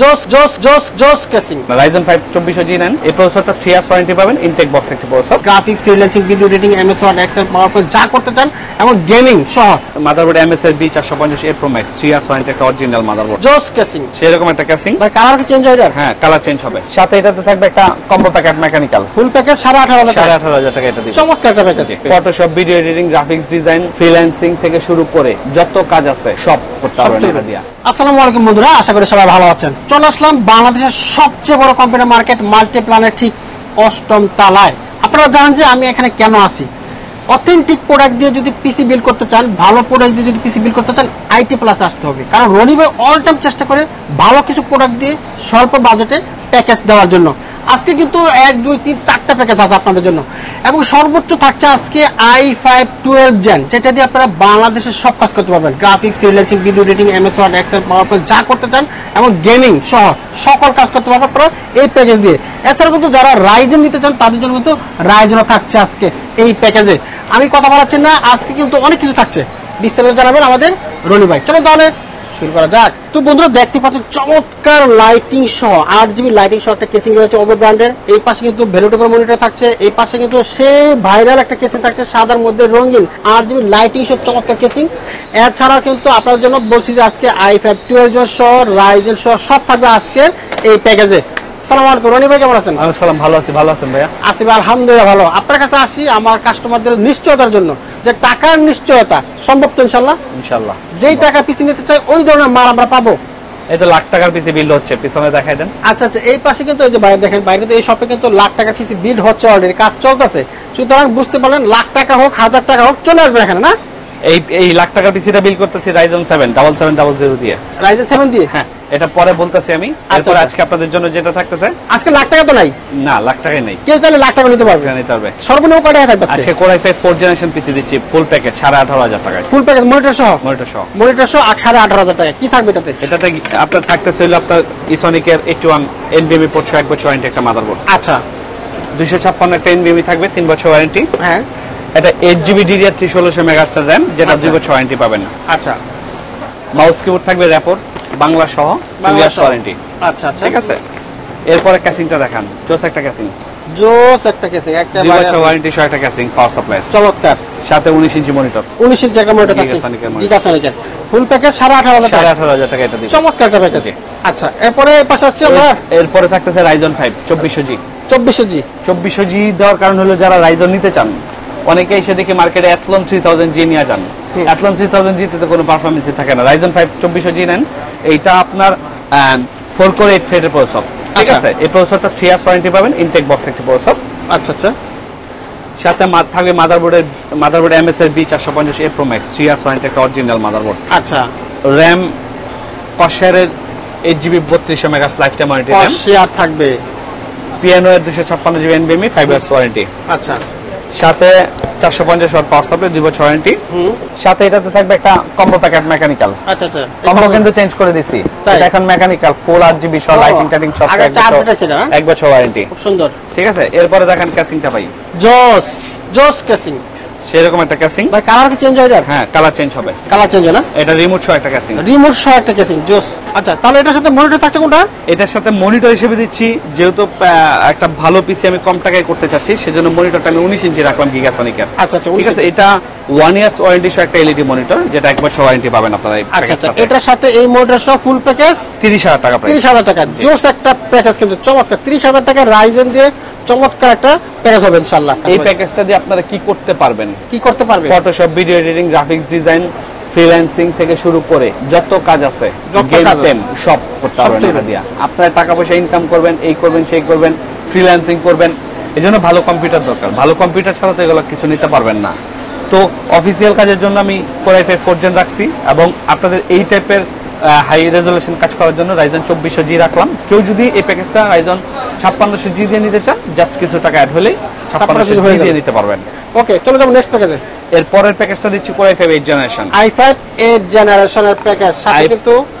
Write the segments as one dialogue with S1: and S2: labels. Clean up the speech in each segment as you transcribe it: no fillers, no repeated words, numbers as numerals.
S1: জোস জোস জোস জোস কেসিং
S2: Ryzen 5 2400G নেন, এই প্রসেসরটা 3 ইয়ার্স ওয়ারেন্টি পাবেন, ইনটেক বক্স একটি processor.
S1: Graphics, freelancing, video editing, MS Word, Excel, PowerPoint যা করতে চান এবং গেমিং সহ।
S2: Motherboard MSI B450A Pro Max 3 years warranty, একটা অরিজিনাল মাদারবোর্ড।
S1: জোস কেসিং
S2: সেরকম একটা কেসিং।
S1: ভাই কালার কি চেঞ্জ হয় এটা?
S2: হ্যাঁ, কালার চেঞ্জ হবে। সাথে এটাতে থাকবে একটা combo packet mechanical,
S1: full package 18,500
S2: টাকা এটা দিবেন।
S1: চমৎকার একটা package.
S2: Photoshop, video editing, graphics design, freelancing থেকে শুরু করে যত কাজ আছে সব করতে পারবেন এটা দিয়া।
S1: আসসালামু আলাইকুম বন্ধুরা, আশা করি সবাই ভালো আছেন। চলে আসলাম বাংলাদেশের সবচেয়ে বড় কম্পিউটার মার্কেট মাল্টিপ্ল্যানের ঠিক 8ম তলায়। আপনারা জানেন যে আমি এখানে কেন আসি। অথেন্টিক প্রোডাক্ট দিয়ে যদি পিসি বিল্ড করতে চান, ভালো প্রোডাক্ট দিয়ে যদি পিসি বিল্ড করতে চান, আইটি প্লাস আসতে হবে। কারণ রনি ভাই অল টাইম চেষ্টা করে ভালো কিছু প্রোডাক্ট দিয়ে স্বল্প বাজেটে প্যাকেজ দেওয়ার জন্য। আজকে কিন্তু 1, 2, 3, 4টা প্যাকেজ আছে আপনাদের জন্য এবং সর্বোচ্চ থাকছে আজকে i5 12 জেন, যেটা দিয়ে আপনারা বাংলাদেশের সব কাজ করতে পারবেন। Graphics, freelancing, video editing, MS Word, Excel, PowerPoint যা করতে চান এবং গেমিং সহ সকল কাজ করতে পারবেন আপনারা এই প্যাকেজ দিয়ে। এছাড়াও কিন্তু যারা রাইজেন নিতে চান তাদের জন্য কিন্তু রাইজেনও থাকছে আজকে এই প্যাকেজে। আমি কথা বলাচ্ছি না, আজকে কিন্তু অনেক কিছু থাকছে, বিস্তারিত জানাবেন আমাদের রনি ভাই। চলো তাহলে শুরু করা যাক। তো বন্ধুরা দেখতে পাচ্ছেন চমৎকার লাইটিং সহ 8GB লাইটিং সহ একটা কেসিং রয়েছে ওভো ব্র্যান্ডের। এই পাশে কিন্তু ভেলোটেপের মনিটর থাকছে, এই পাশে কিন্তু সেই ভাইরাল একটা কেসিং থাকছে সাদার মধ্যে রঙিন 8GB লাইটিং সহ চমৎকার কেসিং। এছাড়াও কিন্তু আপনার জন্য বলছি যে আজকে i5 12 সহ রাইজেন সহ সব থাকবে আজকের এই প্যাকেজে। আসসালামু আলাইকুম রনি ভাই, কেমন আছেন?
S2: আসসালাম, ভালো আছি। ভালো আছেন ভাইয়া?
S1: আছি ভাই, আলহামদুলিল্লাহ ভালো। আপনার কাছে আসি আমার কাস্টমারদের নিশ্চয়তার জন্য, যে টাকার নিশ্চয়তা সম্ভব তো ইনশাআল্লাহ?
S2: ইনশাআল্লাহ।
S1: যেই টাকা পিসি নিতে চাই ওই ধরনের মাল আমরা পাবো।
S2: এই তো লাখ টাকার পিসি বিল্ড হচ্ছে, পিছনে দেখাই দেন।
S1: আচ্ছা আচ্ছা, এই পাশে কিন্তু এই যে বাইরে দেখেন, বাইরে তো এই শপে কিন্তু লাখ টাকার পিসি বিল্ড হচ্ছে, অলরেডি কাজ চলতেছে। সুতরাং বুঝতে পারলেন, লাখ টাকা হোক 1000 টাকা হোক চলে আসবে এখানে না।
S2: এই লাখ টাকার পিসিটা বিল করতেছি Ryzen 7 7700 দিয়ে।
S1: Ryzen 7 দিয়ে?
S2: হ্যাঁ, এটা পরে বলতেছি আমি। এরপর আজকে আপনাদের জন্য যেটা থাকতেছে,
S1: আজকে লাখ টাকা তো নাই
S2: না লাখ টাকাই নাই,
S1: কেউ চাইলে লাখ টাকা নিতে পারবে।
S2: নিতে পারবে।
S1: সর্বনিম্ন কত টাকা থাকবে
S2: আজকে Core i5 4th জেনারেশন পিসি দিচ্ছি ফুল প্যাকেজ 18,500 টাকায়।
S1: ফুল প্যাকেজ মনিটর সহ?
S2: মনিটর সহ।
S1: মনিটর সহ 18,500 টাকা। কি থাকবে এটাতে?
S2: এটাতে আপনার থাকতেছে হলো আপনার ইসোনিকের 81 NVMe পোর্ট 1 বছর ওয়ারেন্টি একটা মাদারবোর্ড।
S1: আচ্ছা।
S2: 256 একটা NVMe থাকবে 3 বছর ওয়ারেন্টি।
S1: হ্যাঁ।
S2: এটা 8GB DDR3 1600 মেগাহার্টজ RAM, যেটা 2 বছর ওয়ারেন্টি পাবেন।
S1: আচ্ছা।
S2: মাউস কিবোর্ড থাকবে র্যাপর বাংলা সহ 2 ইয়ার্স ওয়ারেন্টি।
S1: আচ্ছা আচ্ছা,
S2: ঠিক আছে। এরপরে ক্যাসিংটা দেখান, জোস একটা ক্যাসিং,
S1: জোস একটা কেসিং, একটা
S2: 2 বছর ওয়ারেন্টি সহ একটা ক্যাসিং, পাওয়ার সাপ্লাই
S1: চমৎকার,
S2: সাথে 19 ইঞ্চি মনিটর।
S1: 19 ইঞ্চি একটা মনিটর থাকছে, গিগাসনিকের ফুল প্যাকেজ 18,500 টাকা।
S2: 18,500 টাকা এটা দিবেন।
S1: চমৎকার একটা প্যাকেজ। আচ্ছা, এরপরে পাশে হচ্ছে আমরা
S2: এরপরে থাকতেছে Ryzen 5 2400G।
S1: 2400G
S2: 2400G দেওয়ার কারণ হলো যারা Ryzen নিতে চান, অনেকে এসে দেখে মার্কেটে Athlon 3000G নিয়ে যান। Athlon 3000G তে কোনো পারফরম্যান্সই থাকে না। Ryzen 5 2400G নেন, এইটা আপনার 4 কোর 8 থ্রেডের প্রসেসর। ঠিক আছে। এই প্রসেসরটা 3 ইয়ার্স ওয়ারেন্টি পাবেন, ইনটেক বক্স একটি প্রসেসর।
S1: আচ্ছা আচ্ছা।
S2: সাথে থাকবে motherboard MSI B450A Pro Max 3 years warranty একটা অরিজিনাল মাদারবোর্ড।
S1: আচ্ছা।
S2: RAM Corsair 8GB 3200 megahertz life time warranty.
S1: Corsair থাকবে।
S2: Piano এর 256GB NVMe 5 ইয়ার্স ওয়ারেন্টি।
S1: আচ্ছা।
S2: সাথে 450 ওয়াট পাওয়ার সাপ্লাই 2 বছর ওয়ারেন্টি। সাথে এটাতে থাকবে একটা কম্বো প্যাকেট মেকানিক্যাল।
S1: আচ্ছা আচ্ছা।
S2: কম্বো কিন্তু চেঞ্জ করে দিছি, এটা এখন মেকানিক্যাল ফুল 8GB সহ লাইটিং টাইটিং সব
S1: আগে 4 ফুট ছিল না?
S2: 1 বছর ওয়ারেন্টি।
S1: খুব সুন্দর।
S2: ঠিক আছে। এরপরে দেখেন ক্যাসিংটা ভাই,
S1: জোস জোস কেসিং।
S2: সেরকম একটা ক্যাসিং।
S1: ভাই কালার কি চেঞ্জ হয় এটা?
S2: হ্যাঁ, কালার চেঞ্জ হবে।
S1: কালার চেঞ্জ হয় না?
S2: এটা রিমোট সহ একটা ক্যাসিং।
S1: রিমোট সহ একটা কেসিং, জোস। আচ্ছা, তাহলে এটার সাথে মনিটর থাকছে কোনটা?
S2: এটার সাথে মনিটর হিসেবে দিচ্ছি, যেহেতু একটা ভালো পিসি আমি কম টাকায় করতে চাচ্ছি, সেজন্য মনিটরটা আমি 19 ইঞ্চি রাখলাম গিগাসনিকের।
S1: আচ্ছা আচ্ছা,
S2: ঠিক আছে। এটা 1 ইয়ার্স ওয়ারেন্টি সহ একটা LED মনিটর, যেটা 1 বছর ওয়ারেন্টি পাবেন আপনারা।
S1: আচ্ছা আচ্ছা, এটার সাথে এই মনিটর সহ ফুল প্যাকেজ
S2: 30,000 টাকা প্রাইস।
S1: 30,000 টাকা। জোস একটা প্যাকেজ, কিন্তু চমৎকার। 30,000 টাকা রাইজেন দিয়ে চমৎকার একটা প্যাকেজ হবে ইনশাআল্লাহ।
S2: এই প্যাকেজটা দিয়ে আপনারা কি করতে পারবেন?
S1: কি করতে পারবেন?
S2: Photoshop, video editing, graphics design, freelancing থেকে শুরু করে যত কাজ আছে, গেম সব করতে পারবেন এটা দিয়ে। আপনারা টাকা পয়সা ইনকাম করবেন, এই করবেন সেই করবেন, ফ্রিল্যান্সিং করবেন। এজন্য ভালো কম্পিউটার দরকার। ভালো কম্পিউটার ছাড়া তো এগুলো কিছু নিতে পারবেন না। তো অফিসিয়াল কাজের জন্য আমি Core i5 4th জেন রাখছি, এবং আপনাদের এই টাইপের হাই রেজলিউশন কাজ করার জন্য Ryzen 2400G রাখলাম। কেউ যদি এই প্যাকেজটা Ryzen 5600G দিয়ে নিতে চান, জাস্ট কিছু টাকা অ্যাড হলেই 5600G দিয়ে নিতে পারবেন।
S1: ওকে, চলো যাবো নেক্সট প্যাকেজে।
S2: এর পরের প্যাকেজটা দিচ্ছি Core i5 8th generation.
S1: i5 8th জেনারেশনের প্যাকেজ, সাথে কিন্তু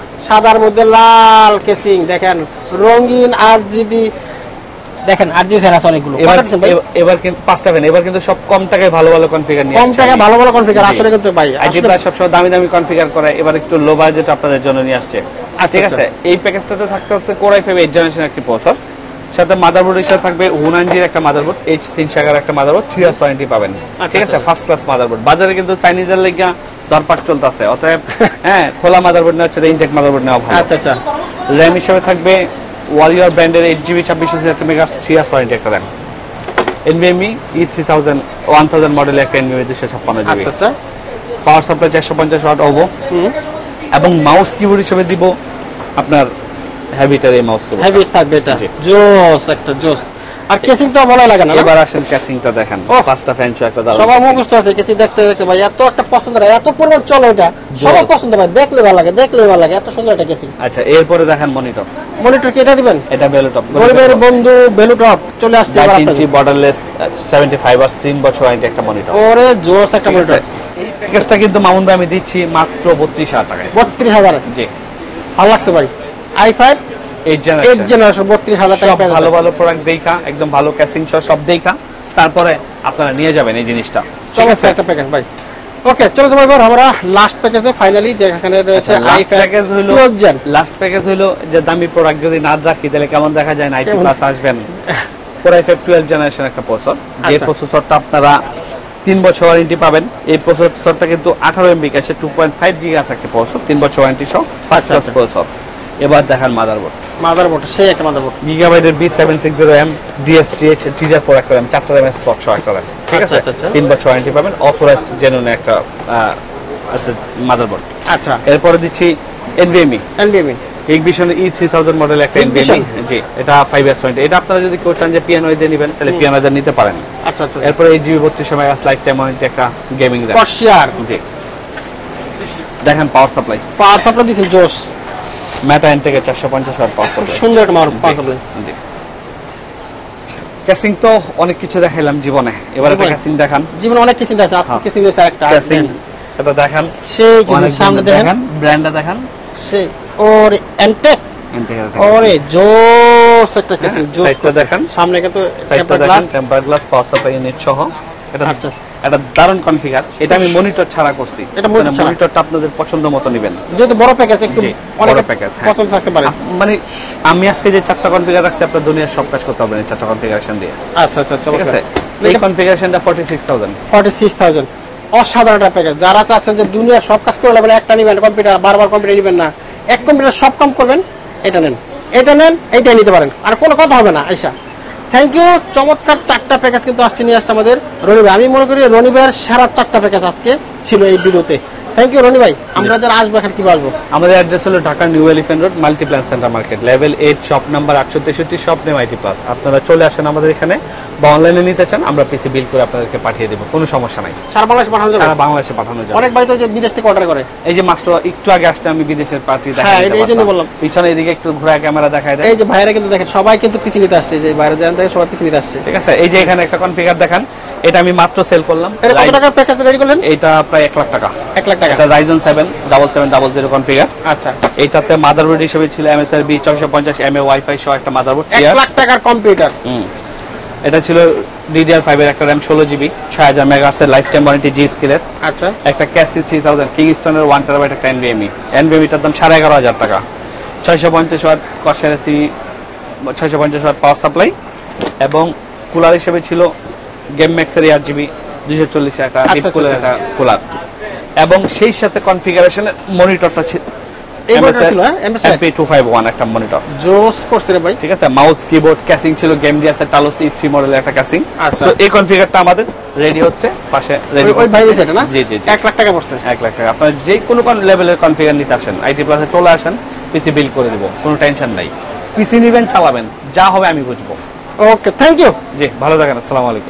S1: সাদার মধ্যে লাল কেসিং, দেখেন রঙিন 8GB, দেখেন 8GB ফেরাস অনেকগুলো।
S2: এবার কিন্তু 5টা ফ্যান, এবার কিন্তু সব কম টাকায় ভালো ভালো কনফিগার নিয়ে
S1: কম টাকায় ভালো ভালো কনফিগার। আসলে কিন্তু ভাই
S2: আইটি প্লাস সবসময় দামি দামি কনফিগার করে, এবার একটু লো বাজেট আপনাদের জন্য নিয়ে আসছে। ঠিক আছে। এই প্যাকেজটাতে থাকতে হচ্ছে Core i5 8 জেনারেশন একটি প্রসেসর, সাথে মাদারবোর্ডের সাথে থাকবে Hunanji একটা মাদারবোর্ড, H300 একটা মাদারবোর্ড, 3 ইয়ার্স ওয়ারেন্টি পাবেন। ঠিক আছে, ফার্স্ট ক্লাস মাদারবোর্ড। বাজারে কিন্তু চাইনিজের লাগা দরপাট চলতেছে, অতএব হ্যাঁ খোলা মাদারবোর্ড না হচ্ছে ইনটেক মাদারবোর্ড নেওয়া ভালো।
S1: আচ্ছা।
S2: র‍্যাম হিসেবে থাকবে Warrior ব্র্যান্ডের 8GB 26GB megahertz 3 years warranty একটা র‍্যাম। NVMe E3000 1000 মডেলের একটা NVMe 256GB।
S1: আচ্ছা।
S2: পাওয়ার সাপ্লাই 450 ওয়াট ওভো, এবং মাউস কিবোর্ড হিসেবে দিব আপনার হেভিটার এই মাউস কিবোর্ড।
S1: হেভি থাকবে এটা, জোস একটা জোস। আর কেসিং তো ভালো লাগে না।
S2: এবার আসেন কেসিংটা দেখেন, পাঁচটা ফ্যানচো একটা দাও।
S1: সবার মুখস্থ আছে কেসিং দেখতে ভাই, এত একটা পছন্দ হয়, এত পরিমাণ চলে এটা, সবার পছন্দ ভাই, দেখলে ভালো লাগে, এত সুন্দর একটা কেসিং।
S2: আচ্ছা, এরপরে দেখেন মনিটর
S1: কি এটা দিবেন?
S2: এটা বেলুটপ,
S1: গরিবের বন্ধু বেলুটপ চলে আসছে।
S2: 8 ইঞ্চি বর্ডারলেস 75 ওয়াটস 3 বছর ওয়ারেন্টি একটা মনিটর।
S1: ওরে জোস একটা মনিটর।
S2: এই প্যাকেজটা কিন্তু মামুন ভাই আমি দিচ্ছি মাত্র 32000 টাকায়।
S1: 32000?
S2: জি,
S1: ভালো লাগছে ভাই। i5 8 জেনারেশন 32000 টাকা।
S2: ভালো প্রোডাক্ট দেখা, একদম ভালো ক্যাসিং সব দেখা তারপরে আপনারা নিয়ে যাবেন এই জিনিসটা।
S1: চলো একটা প্যাকেজ ভাই। ওকে, চলো এবার আমরা লাস্ট প্যাকেজে ফাইনালি, যেখানে রয়েছে i5
S2: প্যাকেজ হলো
S1: 12 জেন।
S2: লাস্ট প্যাকেজ হলো যে দামি প্রোডাক্ট যদি না রাখি তাহলে কেমন দেখা যায় না। i2 প্লাস আসবেন, Core i5 12 জেনারেশন একটা প্রসেসর, যে প্রসেসরটা আপনারা 3 বছর ওয়ারেন্টি পাবেন। এই প্রসেসরটা কিন্তু 18 MB ক্যাশে 2.5 GHz একটা প্রসেসর, 3 বছর ওয়ারেন্টি সহ ফার্স্ট ক্লাস প্রসেসর। এবার দেখেন মাদারবোর্ড সেই একটা মাদারবোর্ড, গিগাবাইটের B760M DSTH DDR4 একটা RAM, 4টা RAM স্লট সহ একটা RAM। ঠিক আছে, 3 বছর ওয়ারেন্টি পাবেন, অথরাইজড জেনুইন একটা মাদারবোর্ড।
S1: আচ্ছা,
S2: এরপরে দিচ্ছি NVMe Hikvision E3000 মডেল একটা NVMe। জি, এটা 5 ইয়ার্স ওয়ারেন্টি। এটা আপনারা যদি কেউ চান যে পিয়ানো দিয়ে নেবেন তাহলে পিয়ানো দিয়ে নিতে পারেন।
S1: আচ্ছা।
S2: এরপরে 8GB 3200 megahertz life time warranty একটা গেমিং RAM।
S1: কশিয়ার।
S2: জি, দেখেন পাওয়ার সাপ্লাই
S1: দিছে জোস,
S2: মেটা এন থেকে 450 ওয়াট পাওয়ার সাপ্লাই,
S1: সুন্দর একটা পাওয়ার সাপ্লাই।
S2: জি, ক্যাসিং তো অনেক কিছু দেখাইলাম জীবনে, এবারে একটা ক্যাসিং দেখান। জীবনে অনেক কিছু আছে, ক্যাসিং এর একটা ক্যাসিং এটা দেখেন, সেই কিছু সামনে দেখেন, ব্র্যান্ডটা দেখেন, সেই ওর এনটেক ওরে জোস একটা ক্যাসিং। সাইডটা দেখেন, সামনে কিন্তু temper glass power supply unit সহ। এটা এটা দারুণ কনফিগার। এটা আমি মনিটর ছাড়া করছি, এটা মনিটরটা আপনাদের পছন্দ মতো নেবেন, যেহেতু বড় প্যাকেজ, একটু বড় প্যাকেজ পছন্দ থাকতে পারে। মানে আমি আজকে যে 4টা কনফিগার রাখছি আপনার দুনিয়ার সব কাজ করতে হবে এই 4টা কনফিগারেশন দিয়ে। আচ্ছা, ঠিক আছে। এই কনফিগারেশনটা 46000 অসাধারণ একটা প্যাকেজ। যারা চাচ্ছেন যে দুনিয়ার সব কাজ করে নেবেন, একটা নেবেন কম্পিউটার, বারবার কম্পিউটার নেবেন না, এক কম্পিউটার সব কাম করবেন, এটা নেন, এইটাই নিতে পারেন, আর কোনো কথা হবে না। Ayesha, thank you. চমৎকার 4টা প্যাকেজ কিন্তু নিয়ে আসছে আমাদের রনি ভাই। আমি মনে করি রনি ভাইয়ের সেরা 4টা প্যাকেজ আজকে ছিল এই ভিডিওতে। থ্যাংক ইউ রনি ভাই। আমরা যারা আসবো এখন কি আসবো? আমাদের অ্যাড্রেস হলো Dhaka new elephant road Multiplan centre market, level 8, shop number 863, shop name IT plus. আপনারা চলে আসেন আমাদের এখানে, বা অনলাইনে নিতে চান আমরা পিসি বিল করে আপনাদেরকে পাঠিয়ে দেব, কোনো সমস্যা নাই। সারা বাংলাদেশে পাঠানো যাবে? সারা বাংলাদেশে পাঠানো যাবে। অনেক ভাই তো যে বিদেশ থেকে অর্ডার করে, এই যে মাত্র একটু আগে আসতে আমি বিদেশের পার্টি দেখাই, হ্যাঁ এই জন্য বললাম। পিছনে এদিকে একটু ঘোরা ক্যামেরা দেখায় দেয়, এই যে ভাইরা কিন্তু দেখেন সবাই কিন্তু পিসি নিতে আসছে, যে বাইরে যান থেকে সবাই পিসি নিতে আসছে। ঠিক আছে, এই যে এখানে একটা কনফিগার দেখান, এটা আমি মাত্র সেল করলাম। এটা কত টাকার প্যাকেজ রেডি করলেন? এটা প্রায় 1 লাখ টাকা। 1 লাখ টাকা। এটা Ryzen 7 7700 কনফিগার। আচ্ছা, এইটাতে মাদারবোর্ড হিসেবে ছিল MSRB 450 MA ওয়াইফাই সহ একটা মাদারবোর্ড। 1 লাখ টাকার কম্পিউটার। এটা ছিল DDR5 এর একটা RAM 16GB 6000 মেগাহার্টজ এর লাইফ টাইম ওয়ারেন্টি জি স্কেলের। আচ্ছা, একটা ক্যাসি 3000 কিংস্টনের 1 টেরাবাইট একটা NVMe টার দাম 11500 টাকা। 650 ওয়াট কর্সার এসি 650 ওয়াট পাওয়ার সাপ্লাই, এবং কুলার হিসেবে ছিল গেম ম্যাক্সের 8GB 240 টাকা ডিপ কুলার একটা কুলার, এবং সেই সাথে কনফিগারেশনের মনিটরটা ছিল MP251 একটা মনিটর। জোস করছে রে ভাই। ঠিক আছে, মাউস কিবোর্ড ক্যাসিং ছিল গেম ডিয়াস টালোস E3 মডেলের একটা ক্যাসিং। তো এই কনফিগারটা আমাদের রেডি হচ্ছে, পাশে রেডি ওই ভাই দিয়েছে এটা না? জি 1 লাখ টাকা পড়ছে। 1 লাখ টাকা। আপনারা যে কোনো লেভেলের কনফিগার নিতে আসেন IT প্লাসে চলে আসেন, পিসি বিল করে দেব, কোনো টেনশন নাই। পিসি নেবেন, চালাবেন, যা হবে আমি বুঝবো। ওকে, থ্যাংক ইউ। জি, ভালো থাকেন। আসসালামু আলাইকুম।